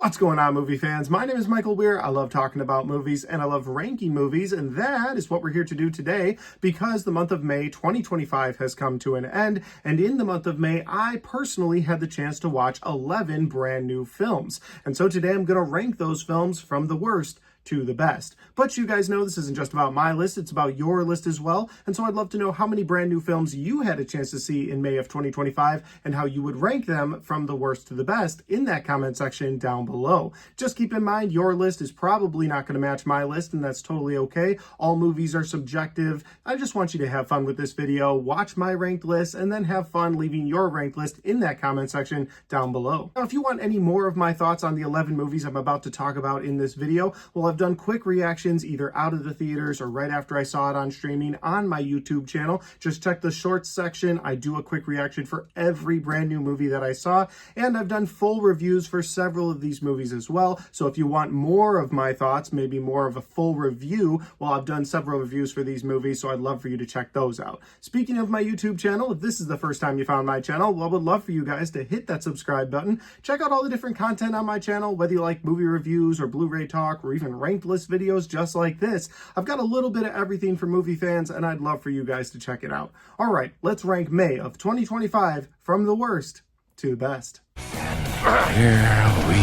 What's going on, movie fans? My name is Michael Weer. I love talking about movies and I love ranking movies, and that is what we're here to do today because the month of May 2025 has come to an end, and in the month of May, I personally had the chance to watch 11 brand new films. And so today I'm going to rank those films from the worst to the best. But you guys know this isn't just about my list, it's about your list as well. And so I'd love to know how many brand new films you had a chance to see in May of 2025 and how you would rank them from the worst to the best in that comment section down below. Just keep in mind, your list is probably not going to match my list, and that's totally okay. All movies are subjective. I just want you to have fun with this video, watch my ranked list, and then have fun leaving your ranked list in that comment section down below. Now, if you want any more of my thoughts on the 11 movies I'm about to talk about in this video, well, I've done quick reactions either out of the theaters or right after I saw it on streaming on my YouTube channel. Just check the shorts section. I do a quick reaction for every brand new movie that I saw, and I've done full reviews for several of these movies as well. So if you want more of my thoughts, maybe more of a full review, well, I've done several reviews for these movies, so I'd love for you to check those out. Speaking of my YouTube channel, if this is the first time you found my channel, well, I would love for you guys to hit that subscribe button. Check out all the different content on my channel, whether you like movie reviews or Blu-ray talk or even ranked list videos just like this. I've got a little bit of everything for movie fans, and I'd love for you guys to check it out. All right, let's rank May of 2025 from the worst to the best. Here we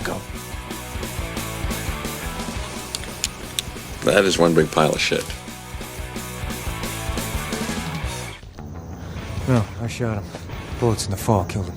go. That is one big pile of shit. No, I shot him. Bullets in the fall killed him.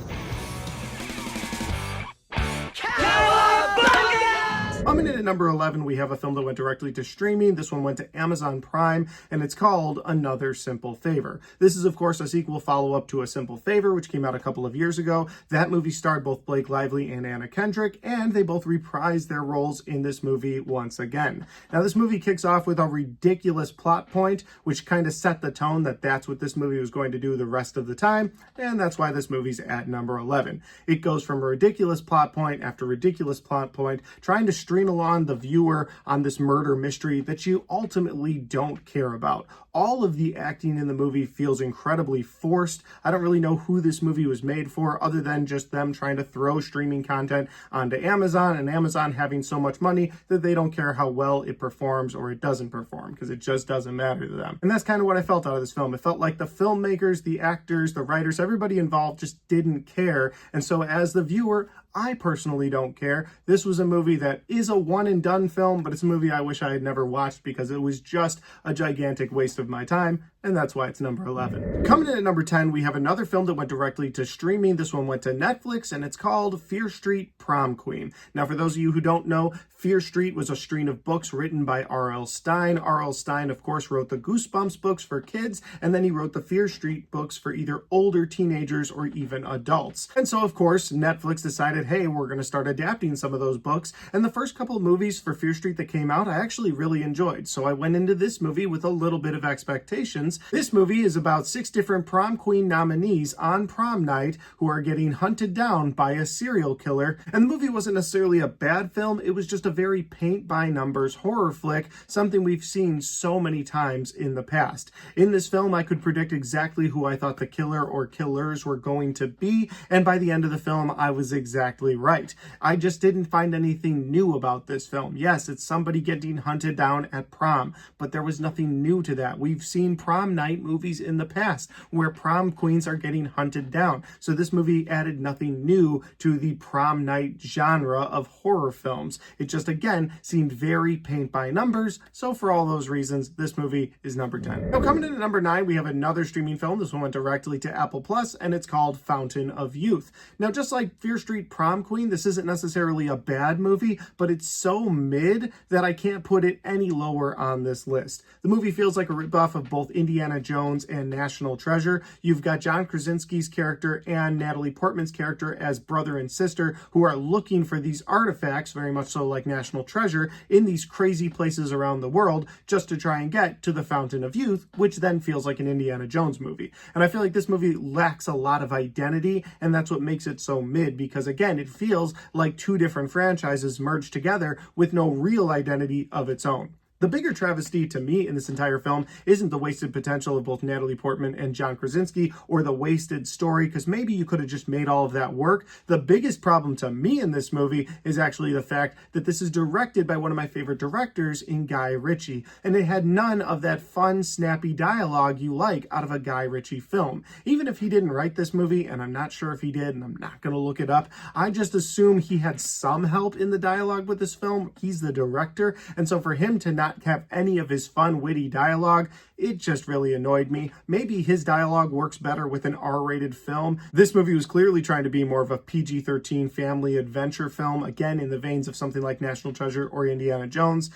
Coming in at number 11, we have a film that went directly to streaming. This one went to Amazon Prime, and it's called Another Simple Favor. This is, of course, a sequel follow-up to A Simple Favor, which came out a couple of years ago. That movie starred both Blake Lively and Anna Kendrick, and they both reprised their roles in this movie once again. Now, this movie kicks off with a ridiculous plot point, which kind of set the tone that that's what this movie was going to do the rest of the time, and that's why this movie's at number 11. It goes from a ridiculous plot point after ridiculous plot point, trying to stream along the viewer on this murder mystery that you ultimately don't care about. All of the acting in the movie feels incredibly forced. I don't really know who this movie was made for other than just them trying to throw streaming content onto Amazon, and Amazon having so much money that they don't care how well it performs or it doesn't perform, because it just doesn't matter to them. And that's kind of what I felt out of this film. It felt like the filmmakers, the actors, the writers, everybody involved just didn't care. And so as the viewer, I personally don't care. This was a movie that is a one and done film, but it's a movie I wish I had never watched because it was just a gigantic waste of my time, and that's why it's number 11. Coming in at number 10, we have another film that went directly to streaming. This one went to Netflix, and it's called Fear Street Prom Queen. Now, for those of you who don't know, Fear Street was a string of books written by R.L. Stine. R.L. Stine, of course, wrote the Goosebumps books for kids, and then he wrote the Fear Street books for either older teenagers or even adults. And so, of course, Netflix decided, hey, we're going to start adapting some of those books. And the first couple of movies for Fear Street that came out, I actually really enjoyed. So I went into this movie with a little bit of expectations. This movie is about 6 different prom queen nominees on prom night who are getting hunted down by a serial killer. And the movie wasn't necessarily a bad film. It was just a very paint-by-numbers horror flick, something we've seen so many times in the past. In this film, I could predict exactly who I thought the killer or killers were going to be, and by the end of the film, I was exactly right. I just didn't find anything new about this film. Yes, it's somebody getting hunted down at prom, but there was nothing new to that. We've seen prom night movies in the past where prom queens are getting hunted down. So this movie added nothing new to the prom night genre of horror films. It just, again, seemed very paint by numbers. So for all those reasons, this movie is number 10. Now, coming in at number 9, we have another streaming film. This one went directly to Apple Plus, and it's called Fountain of Youth. Now, just like Fear Street Prom Queen, this isn't necessarily a bad movie, but it's so mid that I can't put it any lower on this list. The movie feels like a ripoff of both Indiana Jones and National Treasure. You've got John Krasinski's character and Natalie Portman's character as brother and sister who are looking for these artifacts, very much so like National Treasure, in these crazy places around the world just to try and get to the Fountain of Youth, which then feels like an Indiana Jones movie. And I feel like this movie lacks a lot of identity, and that's what makes it so mid, because again, it feels like 2 different franchises merged together with no real identity of its own. The bigger travesty to me in this entire film isn't the wasted potential of both Natalie Portman and John Krasinski or the wasted story, because maybe you could have just made all of that work. The biggest problem to me in this movie is actually the fact that this is directed by one of my favorite directors in Guy Ritchie, and it had none of that fun, snappy dialogue you like out of a Guy Ritchie film. Even if he didn't write this movie, and I'm not sure if he did, and I'm not going to look it up, I just assume he had some help in the dialogue with this film. He's the director, and so for him to not have any of his fun, witty dialogue, it just really annoyed me. Maybe his dialogue works better with an R-rated film. This movie was clearly trying to be more of a PG-13 family adventure film, again in the veins of something like National Treasure or Indiana Jones.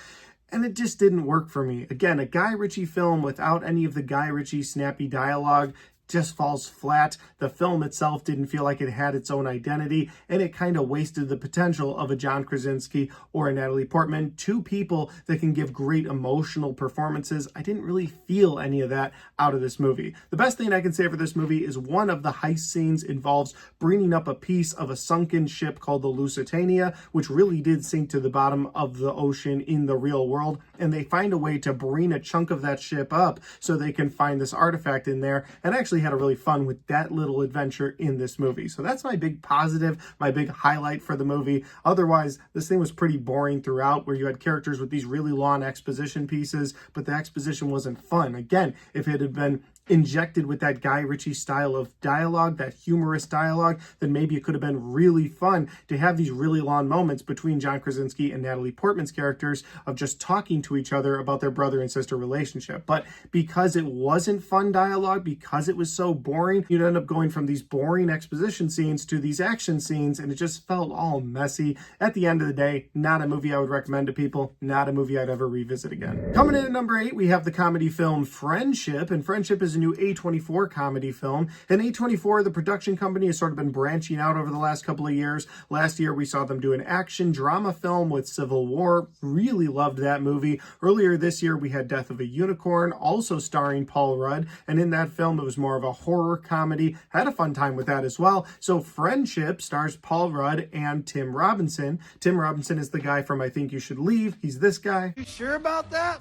And it just didn't work for me. Again, a Guy Ritchie film without any of the Guy Ritchie snappy dialogue just falls flat. The film itself didn't feel like it had its own identity, and it kind of wasted the potential of a John Krasinski or a Natalie Portman, two people that can give great emotional performances. I didn't really feel any of that out of this movie. The best thing I can say for this movie is one of the heist scenes involves bringing up a piece of a sunken ship called the Lusitania, which really did sink to the bottom of the ocean in the real world, and they find a way to bring a chunk of that ship up so they can find this artifact in there, and actually had a really fun with that little adventure in this movie. So that's my big positive, my big highlight for the movie. Otherwise, this thing was pretty boring throughout, where you had characters with these really long exposition pieces, but the exposition wasn't fun. Again, if it had been injected with that Guy Ritchie style of dialogue, that humorous dialogue, then maybe it could have been really fun to have these really long moments between John Krasinski and Natalie Portman's characters of just talking to each other about their brother and sister relationship. But because it wasn't fun dialogue, because it was so boring, you'd end up going from these boring exposition scenes to these action scenes, and it just felt all messy. At the end of the day, not a movie I would recommend to people, not a movie I'd ever revisit again. Coming in at number 8, we have the comedy film Friendship, and Friendship is a new A24 comedy film. And A24, the production company, has sort of been branching out over the last couple of years. Last year, we saw them do an action drama film with Civil War. Really loved that movie. Earlier this year, we had Death of a Unicorn, also starring Paul Rudd. And in that film, it was more of a horror comedy. Had a fun time with that as well. So Friendship stars Paul Rudd and Tim Robinson. Tim Robinson is the guy from I Think You Should Leave. He's this guy. You sure about that?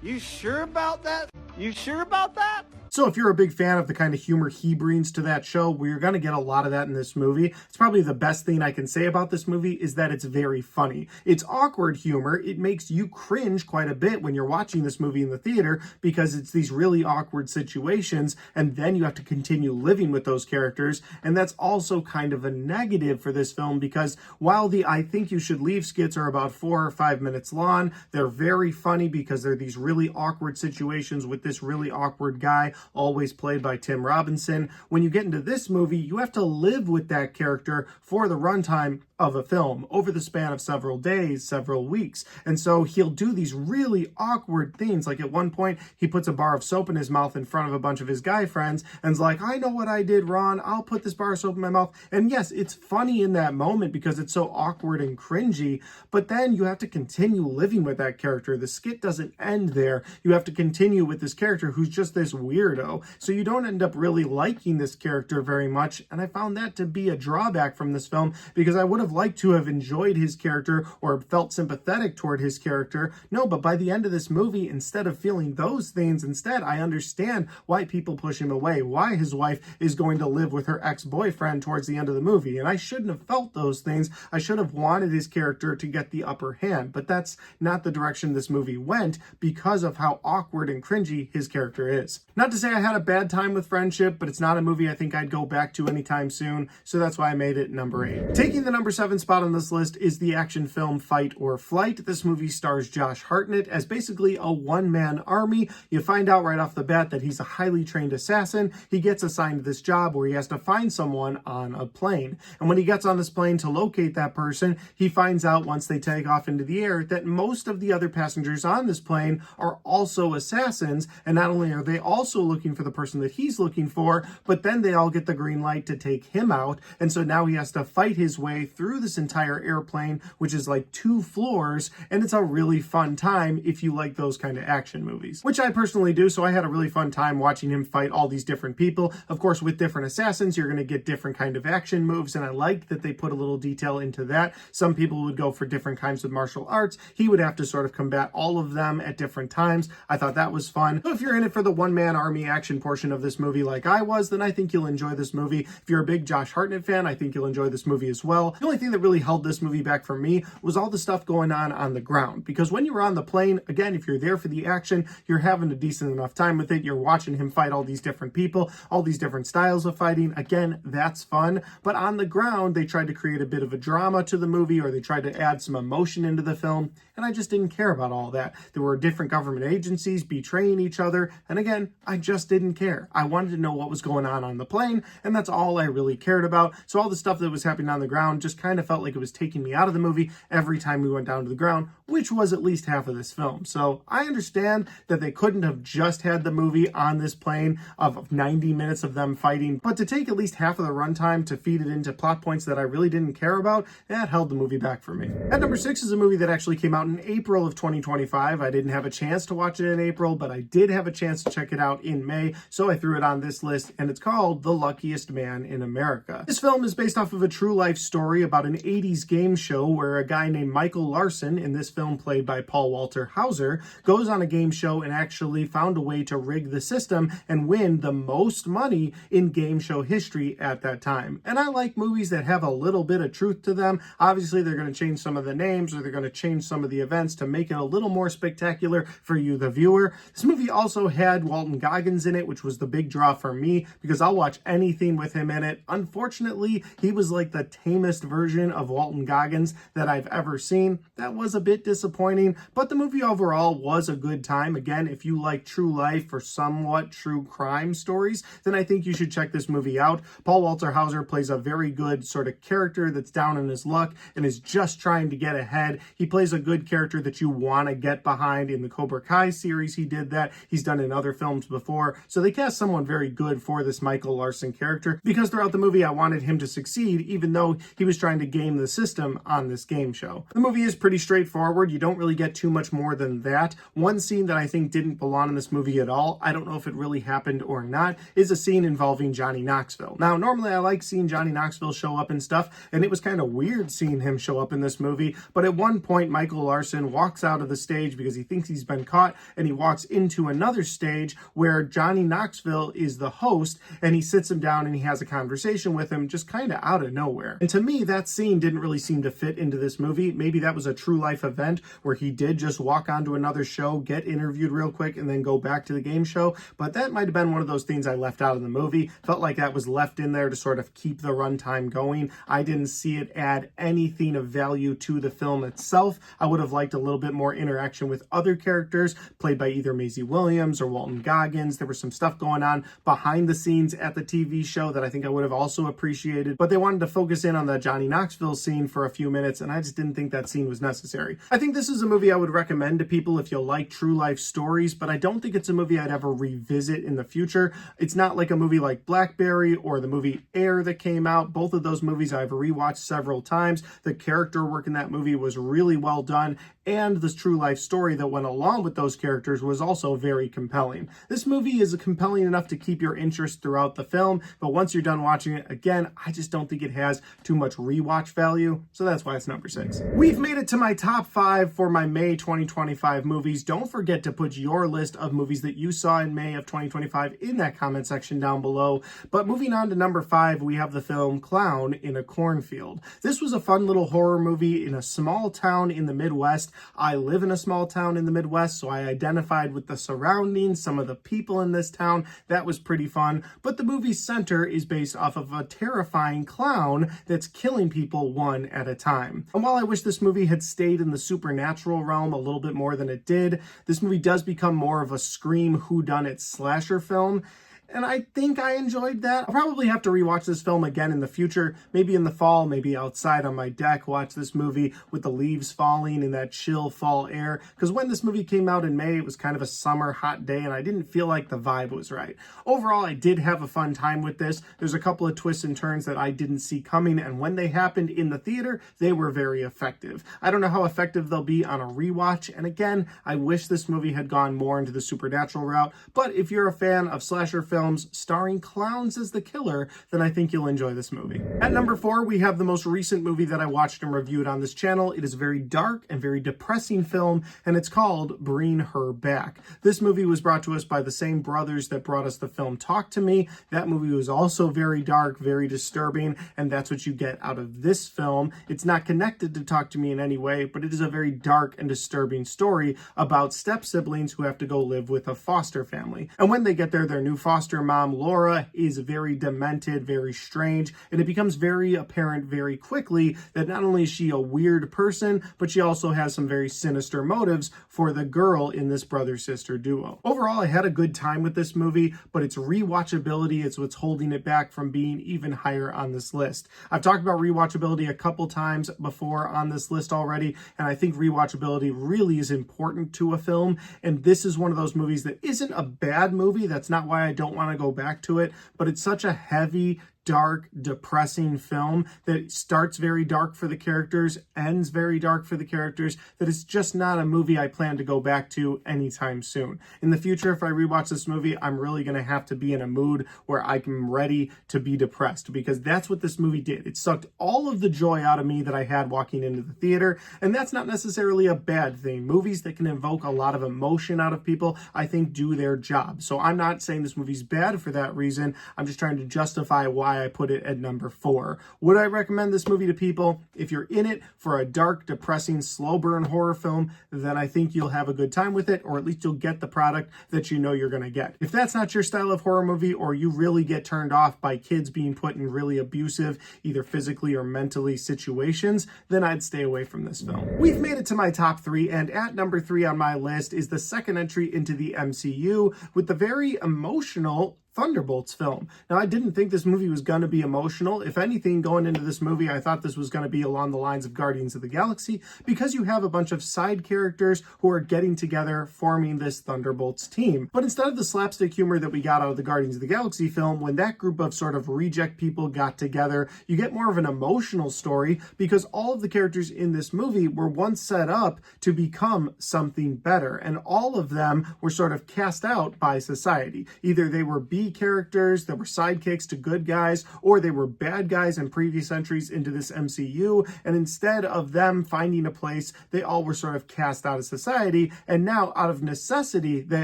You sure about that? You sure about that? So if you're a big fan of the kind of humor he brings to that show, well, you're going to get a lot of that in this movie. It's probably the best thing I can say about this movie is that it's very funny. It's awkward humor. It makes you cringe quite a bit when you're watching this movie in the theater because it's these really awkward situations, and then you have to continue living with those characters. And that's also kind of a negative for this film because while the I Think You Should Leave skits are about 4 or 5 minutes long, they're very funny because they're these really awkward situations with this really awkward guy, always played by Tim Robinson. When you get into this movie, you have to live with that character for the runtime of a film over the span of several days, several weeks. And so he'll do these really awkward things. Like at one point, he puts a bar of soap in his mouth in front of a bunch of his guy friends and's like, I know what I did, Ron. I'll put this bar of soap in my mouth. And yes, it's funny in that moment because it's so awkward and cringy, but then you have to continue living with that character. The skit doesn't end there. You have to continue with this character who's just this weirdo. So you don't end up really liking this character very much. And I found that to be a drawback from this film because I would have liked to have enjoyed his character or felt sympathetic toward his character. No, but by the end of this movie, instead of feeling those things, instead I understand why people push him away, why his wife is going to live with her ex-boyfriend towards the end of the movie. And I shouldn't have felt those things. I should have wanted his character to get the upper hand, but that's not the direction this movie went because of how awkward and cringy his character is. Not to say I had a bad time with Friendship, but it's not a movie I think I'd go back to anytime soon, so that's why I made it number 8. Taking the number 7 spot on this list is the action film Fight or Flight. This movie stars Josh Hartnett as basically a one-man army. You find out right off the bat that he's a highly trained assassin. He gets assigned this job where he has to find someone on a plane. And when he gets on this plane to locate that person, he finds out once they take off into the air that most of the other passengers on this plane are also assassins. And not only are they also looking for the person that he's looking for, but then they all get the green light to take him out, and so now he has to fight his way through this entire airplane, which is like 2 floors, and it's a really fun time if you like those kind of action movies, which I personally do. So I had a really fun time watching him fight all these different people. Of course, with different assassins, you're going to get different kind of action moves, and I liked that they put a little detail into that. Some people would go for different kinds of martial arts. He would have to sort of combat all of them at different times. I thought that was fun. So if you're in it for the one-man army action portion of this movie like I was, then I think you'll enjoy this movie. If you're a big Josh Hartnett fan, I think you'll enjoy this movie as well. The only thing that really held this movie back for me was all the stuff going on the ground, because when you're on the plane, again, if you're there for the action, you're having a decent enough time with it. You're watching him fight all these different people, all these different styles of fighting. Again, that's fun. But on the ground, they tried to create a bit of a drama to the movie, or they tried to add some emotion into the film, and I just didn't care about all that. There were different government agencies betraying each other, and again, I just didn't care. I wanted to know what was going on the plane, and that's all I really cared about. So all the stuff that was happening on the ground just kind of felt like it was taking me out of the movie every time we went down to the ground, which was at least half of this film. So I understand that they couldn't have just had the movie on this plane of 90 minutes of them fighting, but to take at least half of the runtime to feed it into plot points that I really didn't care about, that held the movie back for me. At number 6 is a movie that actually came out in April of 2025. I didn't have a chance to watch it in April, but I did have a chance to check it out in May, so I threw it on this list, and it's called The Luckiest Man in America. This film is based off of a true life story about an 80s game show where a guy named Michael Larson, in this film played by Paul Walter Hauser, goes on a game show and actually found a way to rig the system and win the most money in game show history at that time. And I like movies that have a little bit of truth to them. Obviously, they're going to change some of the names, or they're going to change some of the events to make it a little more spectacular for you, the viewer. This movie also had Walton Goggins in it, which was the big draw for me, because I'll watch anything with him in it. Unfortunately, he was like the tamest version of Walton Goggins that I've ever seen. That was a bit disappointing, but the movie overall was a good time. Again, if you like true life or somewhat true crime stories, then I think you should check this movie out. Paul Walter Hauser plays a very good sort of character that's down on his luck and is just trying to get ahead. He plays a good character that you want to get behind. In the Cobra Kai series, he did that. He's done in other films before. So they cast someone very good for this Michael Larson character, because throughout the movie, I wanted him to succeed, even though he was trying to game the system on this game show. The movie is pretty straightforward. You don't really get too much more than that. One scene that I think didn't belong in this movie at all, I don't know if it really happened or not, is a scene involving Johnny Knoxville. Now, normally I like seeing Johnny Knoxville show up and stuff, and it was kind of weird seeing him show up in this movie, but at one point, Michael Larson walks out of the stage because he thinks he's been caught, and he walks into another stage where Johnny Knoxville is the host, and he sits him down and he has a conversation with him just kind of out of nowhere. And to me, that scene didn't really seem to fit into this movie. Maybe that was a true life event where he did just walk onto another show, get interviewed real quick, and then go back to the game show, but that might have been one of those things I left out of the movie. Felt like that was left in there to sort of keep the runtime going. I didn't see it add anything of value to the film itself. I would have liked a little bit more interaction with other characters played by either Maisie Williams or Walton Goggins. There was some stuff going on behind the scenes at the TV show that I think I would have also appreciated, but they wanted to focus in on the Johnny Knoxville scene for a few minutes, and I just didn't think that scene was necessary. I think this is a movie I would recommend to people if you like true life stories, but I don't think it's a movie I'd ever revisit in the future. It's not like a movie like Blackberry or the movie Air that came out. Both of those movies I've rewatched several times. The character work in that movie was really well done, and this true life story that went along with those characters was also very compelling. This movie is compelling enough to keep your interest throughout the film, but once you're done watching it, again, I just don't think it has too much rewatch value, so that's why it's number 6. We've made it to my top 5 for my May 2025 movies. Don't forget to put your list of movies that you saw in May of 2025 in that comment section down below. But moving on to number 5, we have the film Clown in a Cornfield. This was a fun little horror movie in a small town in the Midwest. I live in a small town in the Midwest, so I identified with the surroundings, some of the people in this town. That was pretty fun. But the movie's center is based off of a terrifying clown that's killing people one at a time. And while I wish this movie had stayed in the supernatural realm a little bit more than it did, this movie does become more of a Scream whodunit slasher film. and I think I enjoyed that. I'll probably have to rewatch this film again in the future, maybe in the fall, maybe outside on my deck, watch this movie with the leaves falling in that chill fall air, because when this movie came out in May, it was kind of a summer hot day, and I didn't feel like the vibe was right. Overall, I did have a fun time with this. There's a couple of twists and turns that I didn't see coming, and when they happened in the theater, they were very effective. I don't know how effective they'll be on a rewatch, and again, I wish this movie had gone more into the supernatural route, but if you're a fan of slasher films starring clowns as the killer, then I think you'll enjoy this movie. At number 4, we have the most recent movie that I watched and reviewed on this channel. It is a very dark and very depressing film, and it's called Bring Her Back. This movie was brought to us by the same brothers that brought us the film Talk to Me. That movie was also very dark, very disturbing, and that's what you get out of this film. It's not connected to Talk to Me in any way, but it is a very dark and disturbing story about step-siblings who have to go live with a foster family. And when they get there, their new foster mom, Laura, is very demented, very strange, and it becomes very apparent very quickly that not only is she a weird person, but she also has some very sinister motives for the girl in this brother-sister duo. Overall, I had a good time with this movie, but its rewatchability is what's holding it back from being even higher on this list. I've talked about rewatchability a couple times before on this list already, and I think rewatchability really is important to a film, and this is one of those movies that isn't a bad movie. That's not why I don't want to go back to it, but it's such a heavy, dark, depressing film that starts very dark for the characters, ends very dark for the characters, that it's just not a movie I plan to go back to anytime soon. In the future, if I rewatch this movie, I'm really going to have to be in a mood where I'm ready to be depressed, because that's what this movie did. It sucked all of the joy out of me that I had walking into the theater, and that's not necessarily a bad thing. Movies that can evoke a lot of emotion out of people, I think, do their job. So I'm not saying this movie's bad for that reason. I'm just trying to justify why I put it at number 4. Would I recommend this movie to people? If you're in it for a dark, depressing, slow burn horror film, then I think you'll have a good time with it, or at least you'll get the product that you know you're going to get. If that's not your style of horror movie, or you really get turned off by kids being put in really abusive, either physically or mentally situations, then I'd stay away from this film. We've made it to my top 3, and at number 3 on my list is the second entry into the MCU with the very emotional Thunderbolts film. Now, I didn't think this movie was going to be emotional. If anything, going into this movie, I thought this was going to be along the lines of Guardians of the Galaxy, because you have a bunch of side characters who are getting together, forming this Thunderbolts team. But instead of the slapstick humor that we got out of the Guardians of the Galaxy film, when that group of sort of reject people got together, you get more of an emotional story, because all of the characters in this movie were once set up to become something better, and all of them were sort of cast out by society. Either they were B characters that were sidekicks to good guys, or they were bad guys in previous entries into this MCU, and instead of them finding a place, they all were sort of cast out of society, and now out of necessity, they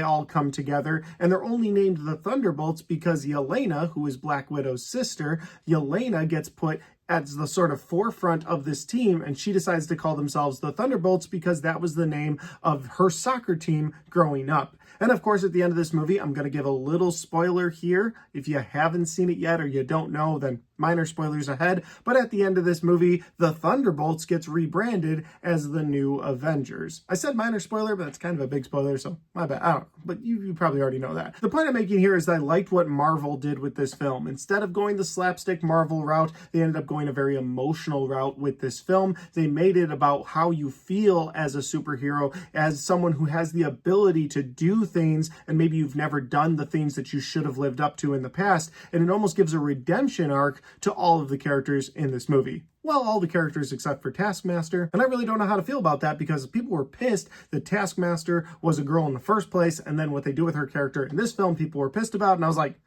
all come together, and they're only named the Thunderbolts because Yelena, who is Black Widow's sister, Yelena gets put at the sort of forefront of this team, and she decides to call themselves the Thunderbolts because that was the name of her soccer team growing up. And of course, at the end of this movie, I'm going to give a little spoiler here. If you haven't seen it yet or you don't know, then minor spoilers ahead. But at the end of this movie, the Thunderbolts gets rebranded as the New Avengers. I said minor spoiler, but that's kind of a big spoiler, so my bad. I don't know, but you probably already know that. The point I'm making here is that I liked what Marvel did with this film. Instead of going the slapstick Marvel route, they ended up going a very emotional route with this film. They made it about how you feel as a superhero, as someone who has the ability to do things, and maybe you've never done the things that you should have lived up to in the past, and it almost gives a redemption arc to all of the characters in this movie. Well, all the characters except for Taskmaster, and I really don't know how to feel about that, because people were pissed that Taskmaster was a girl in the first place, and then what they do with her character in this film, people were pissed about, and I was like,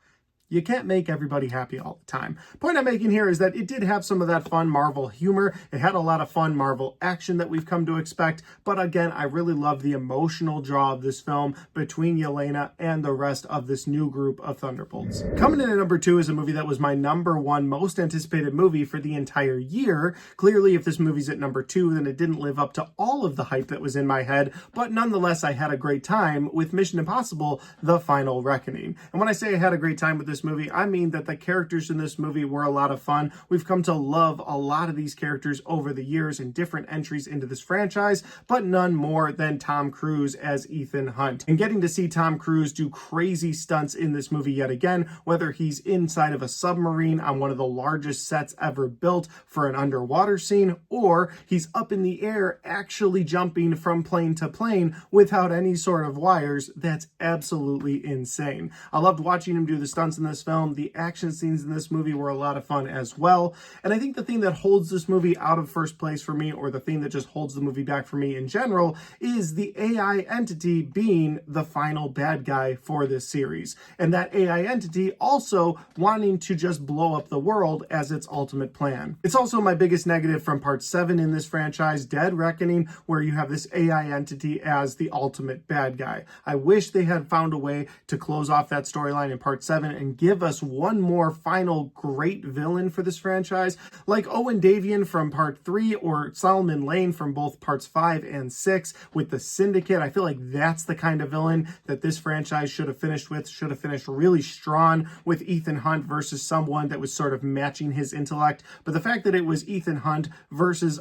you can't make everybody happy all the time. Point I'm making here is that it did have some of that fun Marvel humor. It had a lot of fun Marvel action that we've come to expect. But again, I really love the emotional draw of this film between Yelena and the rest of this new group of Thunderbolts. Coming in at number 2 is a movie that was my number 1 most anticipated movie for the entire year. Clearly, if this movie's at number 2, then it didn't live up to all of the hype that was in my head. But nonetheless, I had a great time with Mission Impossible: The Final Reckoning. And when I say I had a great time with this this movie, I mean that the characters in this movie were a lot of fun. We've come to love a lot of these characters over the years in different entries into this franchise, but none more than Tom Cruise as Ethan Hunt. And getting to see Tom Cruise do crazy stunts in this movie yet again, whether he's inside of a submarine on one of the largest sets ever built for an underwater scene, or he's up in the air actually jumping from plane to plane without any sort of wires, that's absolutely insane. I loved watching him do the stunts in this film. The action scenes in this movie were a lot of fun as well. And I think the thing that holds this movie out of first place for me, or the thing that just holds the movie back for me in general, is the AI entity being the final bad guy for this series. And that AI entity also wanting to just blow up the world as its ultimate plan. It's also my biggest negative from part 7 in this franchise, Dead Reckoning, where you have this AI entity as the ultimate bad guy. I wish they had found a way to close off that storyline in part 7 and give us one more final great villain for this franchise, like Owen Davian from part 3 or Solomon Lane from both parts 5 and 6 with the Syndicate. I feel like that's the kind of villain that this franchise should have finished with, should have finished really strong with Ethan Hunt versus someone that was sort of matching his intellect. But the fact that it was Ethan Hunt versus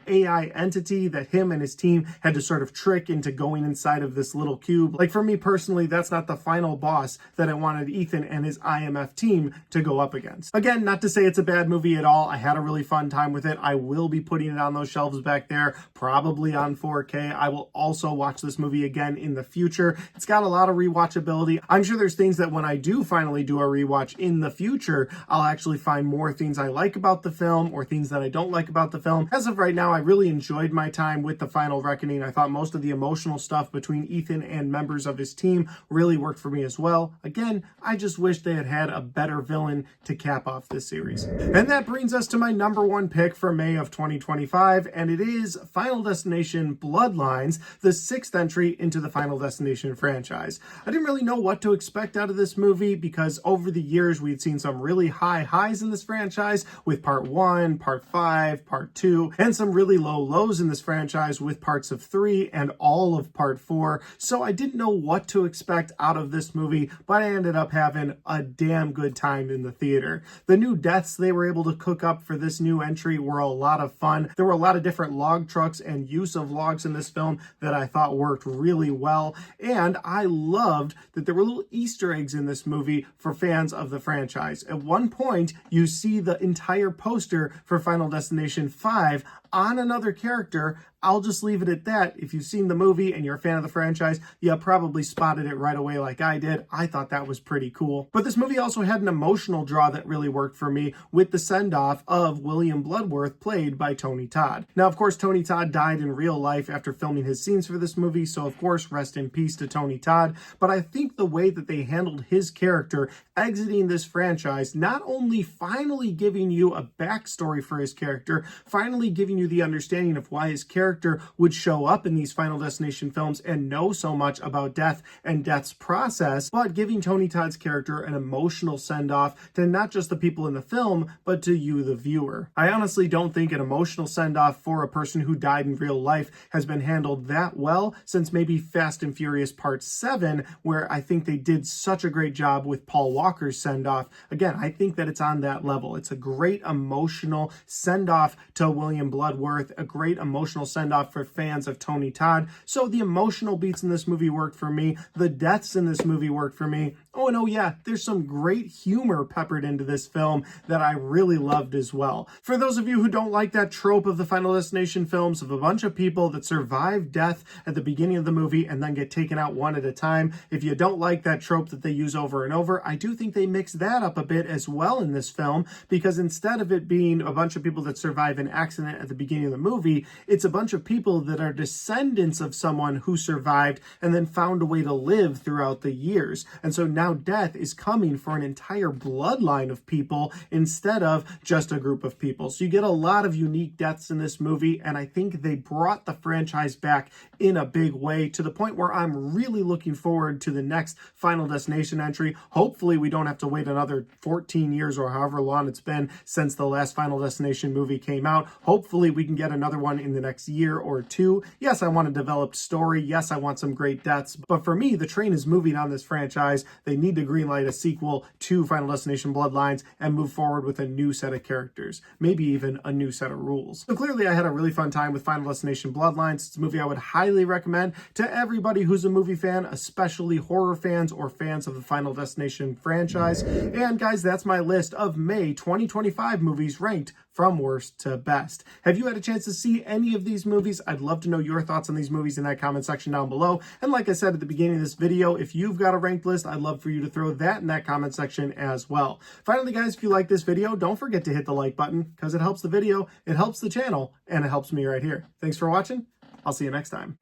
AI entity that him and his team had to sort of trick into going inside of this little cube. Like, for me personally, that's not the final boss that I wanted Ethan and his IMF team to go up against. Again, not to say it's a bad movie at all. I had a really fun time with it. I will be putting it on those shelves back there, probably on 4K. I will also watch this movie again in the future. It's got a lot of rewatchability. I'm sure there's things that when I do finally do a rewatch in the future, I'll actually find more things I like about the film or things that I don't like about the film. As of right now, I really enjoyed my time with The Final Reckoning. I thought most of the emotional stuff between Ethan and members of his team really worked for me as well. Again, I just wish they had had a better villain to cap off this series. And that brings us to my number 1 pick for May of 2025, and it is Final Destination Bloodlines, the 6th entry into the Final Destination franchise. I didn't really know what to expect out of this movie because over the years we'd seen some really high highs in this franchise with part 1, part 5, part 2, and some really low lows in this franchise with parts of 3 and all of part 4. So I didn't know what to expect out of this movie, but I ended up having a damn good time in the theater. The new deaths they were able to cook up for this new entry were a lot of fun. There were a lot of different log trucks and use of logs in this film that I thought worked really well. And I loved that there were little Easter eggs in this movie for fans of the franchise. At one point, you see the entire poster for Final Destination 5 on another character. I'll just leave it at that. If you've seen the movie and you're a fan of the franchise, you probably spotted it right away like I did. I thought that was pretty cool. But this movie also had an emotional draw that really worked for me with the send-off of William Bloodworth, played by Tony Todd. Now, of course, Tony Todd died in real life after filming his scenes for this movie, so of course, rest in peace to Tony Todd. But I think the way that they handled his character exiting this franchise, not only finally giving you a backstory for his character, finally giving you the understanding of why his character would show up in these Final Destination films and know so much about death and death's process, but giving Tony Todd's character an emotional send-off to not just the people in the film, but to you, the viewer. I honestly don't think an emotional send-off for a person who died in real life has been handled that well since maybe Fast and Furious Part 7, where I think they did such a great job with Paul Walker's send-off. Again, I think that it's on that level. It's a great emotional send-off to William Bloodworth, a great emotional send-off for fans of Tony Todd. So the emotional beats in this movie worked for me. The deaths in this movie worked for me. Oh, and oh yeah, there's some great humor peppered into this film that I really loved as well. For those of you who don't like that trope of the Final Destination films of a bunch of people that survive death at the beginning of the movie and then get taken out one at a time, if you don't like that trope that they use over and over, I do think they mix that up a bit as well in this film, because instead of it being a bunch of people that survive an accident at the beginning of the movie, it's a bunch of people that are descendants of someone who survived and then found a way to live throughout the years. And so now death is coming for an entire bloodline of people instead of just a group of people. So you get a lot of unique deaths in this movie, and I think they brought the franchise back in a big way, to the point where I'm really looking forward to the next Final Destination entry. Hopefully we don't have to wait another 14 years or however long it's been since the last Final Destination movie came out. Hopefully we can get another one in the next year year or two. Yes, I want a developed story. Yes, I want some great deaths. But for me, the train is moving on this franchise. They need to greenlight a sequel to Final Destination Bloodlines and move forward with a new set of characters, maybe even a new set of rules. So clearly I had a really fun time with Final Destination Bloodlines. It's a movie I would highly recommend to everybody who's a movie fan, especially horror fans or fans of the Final Destination franchise. And guys, that's my list of May 2025 movies ranked from worst to best. Have you had a chance to see any of these movies? I'd love to know your thoughts on these movies in that comment section down below. And like I said at the beginning of this video, if you've got a ranked list, I'd love for you to throw that in that comment section as well. Finally, guys, if you like this video, don't forget to hit the like button because it helps the video, it helps the channel, and it helps me right here. Thanks for watching. I'll see you next time.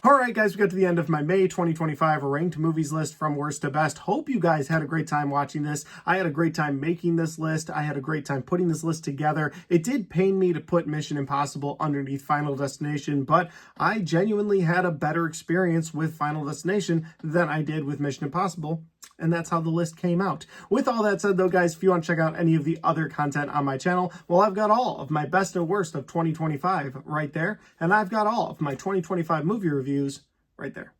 Alright guys, we got to the end of my May 2025 ranked movies list from worst to best. Hope you guys had a great time watching this. I had a great time making this list. I had a great time putting this list together. It did pain me to put Mission Impossible underneath Final Destination, but I genuinely had a better experience with Final Destination than I did with Mission Impossible. And that's how the list came out. With all that said though, guys, if you want to check out any of the other content on my channel, well, I've got all of my best and worst of 2025 right there. And I've got all of my 2025 movie reviews right there.